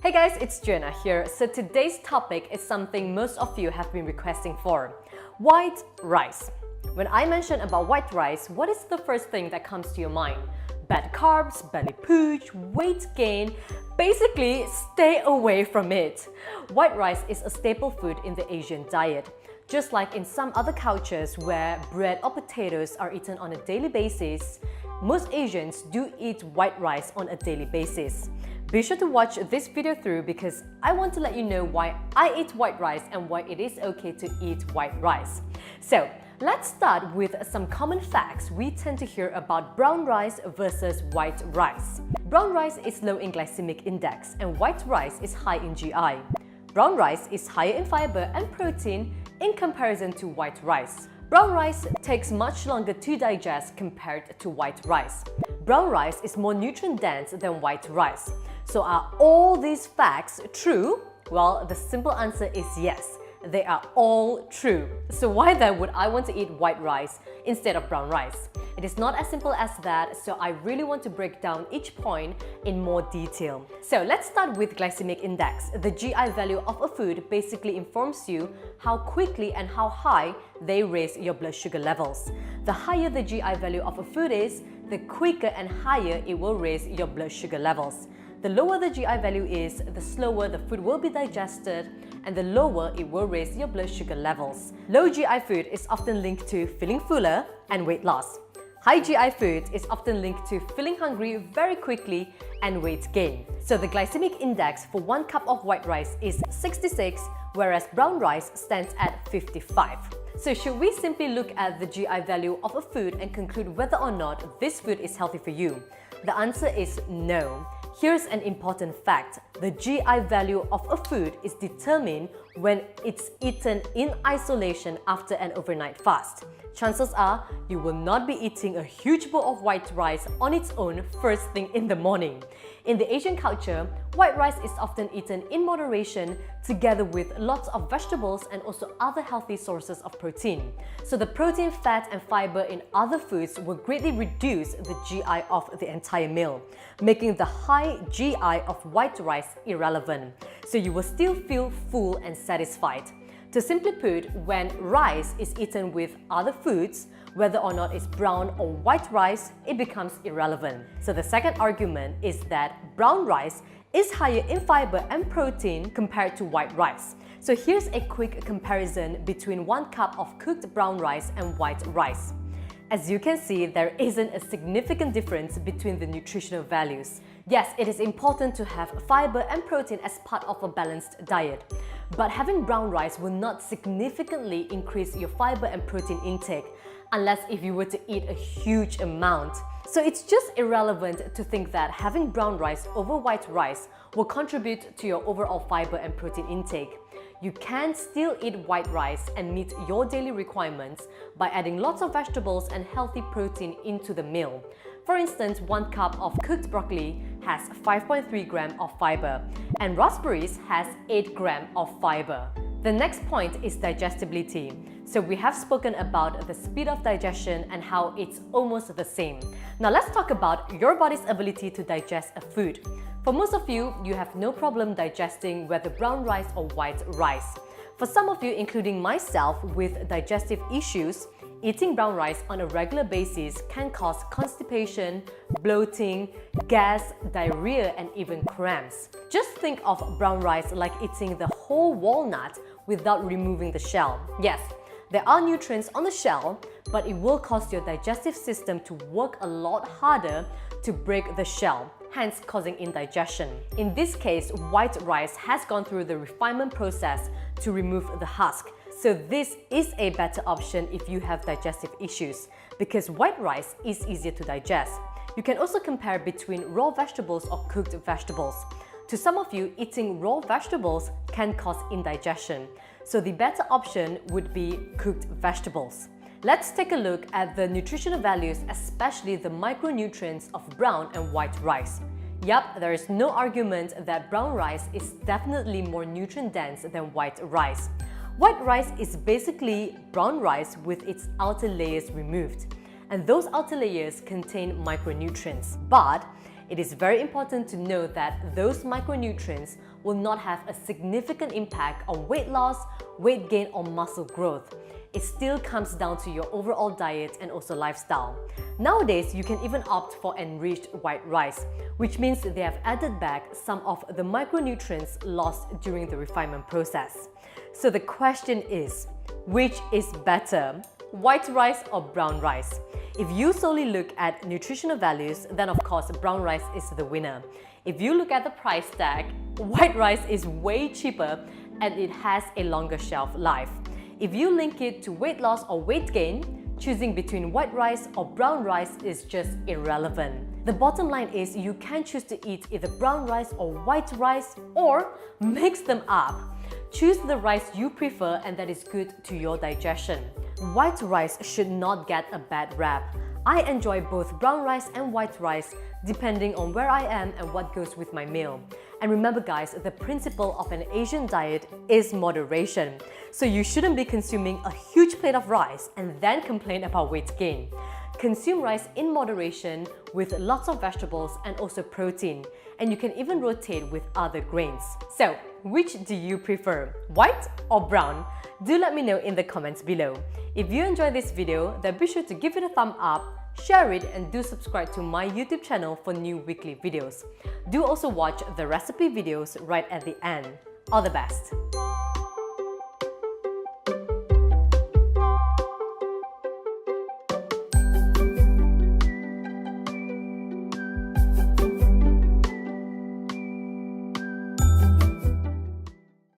Hey guys, it's Jenna here. So today's topic is something most of you have been requesting for: white rice. When I mention about white rice, what is the first thing that comes to your mind? Bad carbs, belly pooch, weight gain. Basically, stay away from it. White rice is a staple food in the Asian diet. Just like in some other cultures where bread or potatoes are eaten on a daily basis, most Asians do eat white rice on a daily basis. Be sure to watch this video through because I want to let you know why I eat white rice and why it is okay to eat white rice. So, let's start with some common facts we tend to hear about brown rice versus white rice. Brown rice is low in glycemic index and white rice is high in GI. Brown rice is higher in fiber and protein in comparison to white rice. Brown rice takes much longer to digest compared to white rice. Brown rice is more nutrient-dense than white rice. So are all these facts true? Well, the simple answer is yes. They are all true. So why then would I want to eat white rice instead of brown rice? It is not as simple as that, so I really want to break down each point in more detail. So let's start with glycemic index. The GI value of a food basically informs you how quickly and how high they raise your blood sugar levels. The higher the GI value of a food is, the quicker and higher it will raise your blood sugar levels. The lower the GI value is, the slower the food will be digested, and the lower it will raise your blood sugar levels. Low GI food is often linked to feeling fuller and weight loss. High GI food is often linked to feeling hungry very quickly and weight gain. So the glycemic index for 1 cup of white rice is 66, whereas brown rice stands at 55. So should we simply look at the GI value of a food and conclude whether or not this food is healthy for you? The answer is no. Here's an important fact. The GI value of a food is determined when it's eaten in isolation after an overnight fast. Chances are you will not be eating a huge bowl of white rice on its own first thing in the morning. In the Asian culture, white rice is often eaten in moderation together with lots of vegetables and also other healthy sources of protein. So the protein, fat and fiber in other foods will greatly reduce the GI of the entire meal, making the high GI of white rice irrelevant. So you will still feel full and satisfied. To simply put, when rice is eaten with other foods, whether or not it's brown or white rice, it becomes irrelevant. So the second argument is that brown rice is higher in fiber and protein compared to white rice. So here's a quick comparison between 1 cup of cooked brown rice and white rice. As you can see, there isn't a significant difference between the nutritional values. Yes, it is important to have fiber and protein as part of a balanced diet, but having brown rice will not significantly increase your fiber and protein intake unless if you were to eat a huge amount. So it's just irrelevant to think that having brown rice over white rice will contribute to your overall fiber and protein intake. You can still eat white rice and meet your daily requirements by adding lots of vegetables and healthy protein into the meal. For instance, 1 cup of cooked broccoli has 5.3 grams of fiber and raspberries has 8 grams of fiber. The next point is digestibility. So we have spoken about the speed of digestion and how it's almost the same. Now let's talk about your body's ability to digest a food. For most of you, you have no problem digesting whether brown rice or white rice. For some of you, including myself with digestive issues, eating brown rice on a regular basis can cause constipation, bloating, gas, diarrhea, and even cramps. Just think of brown rice like eating the whole walnut without removing the shell. Yes, there are nutrients on the shell, but it will cause your digestive system to work a lot harder to break the shell, hence causing indigestion. In this case, white rice has gone through the refinement process to remove the husk. So this is a better option if you have digestive issues because white rice is easier to digest. You can also compare between raw vegetables or cooked vegetables. To some of you, eating raw vegetables can cause indigestion. So the better option would be cooked vegetables. Let's take a look at the nutritional values, especially the micronutrients of brown and white rice. Yup, there is no argument that brown rice is definitely more nutrient-dense than white rice. White rice is basically brown rice with its outer layers removed, and those outer layers contain micronutrients. But It is very important to know that those micronutrients will not have a significant impact on weight loss, weight gain, or muscle growth. It still comes down to your overall diet and also lifestyle. Nowadays, you can even opt for enriched white rice, which means they have added back some of the micronutrients lost during the refinement process. So the question is, which is better, white rice or brown rice? If you solely look at nutritional values, then of course brown rice is the winner. If you look at the price tag, white rice is way cheaper and it has a longer shelf life. If you link it to weight loss or weight gain, choosing between white rice or brown rice is just irrelevant. The bottom line is you can choose to eat either brown rice or white rice or mix them up. Choose the rice you prefer and that is good to your digestion. White rice should not get a bad rap. I enjoy both brown rice and white rice depending on where I am and what goes with my meal. And remember guys, the principle of an Asian diet is moderation. So you shouldn't be consuming a huge plate of rice and then complain about weight gain. Consume rice in moderation with lots of vegetables and also protein. And you can even rotate with other grains. So, which do you prefer, white or brown? Do let me know in the comments below. If you enjoyed this video, then be sure to give it a thumb up, share it, and do subscribe to my YouTube channel for new weekly videos. Do also watch the recipe videos right at the end. All the best!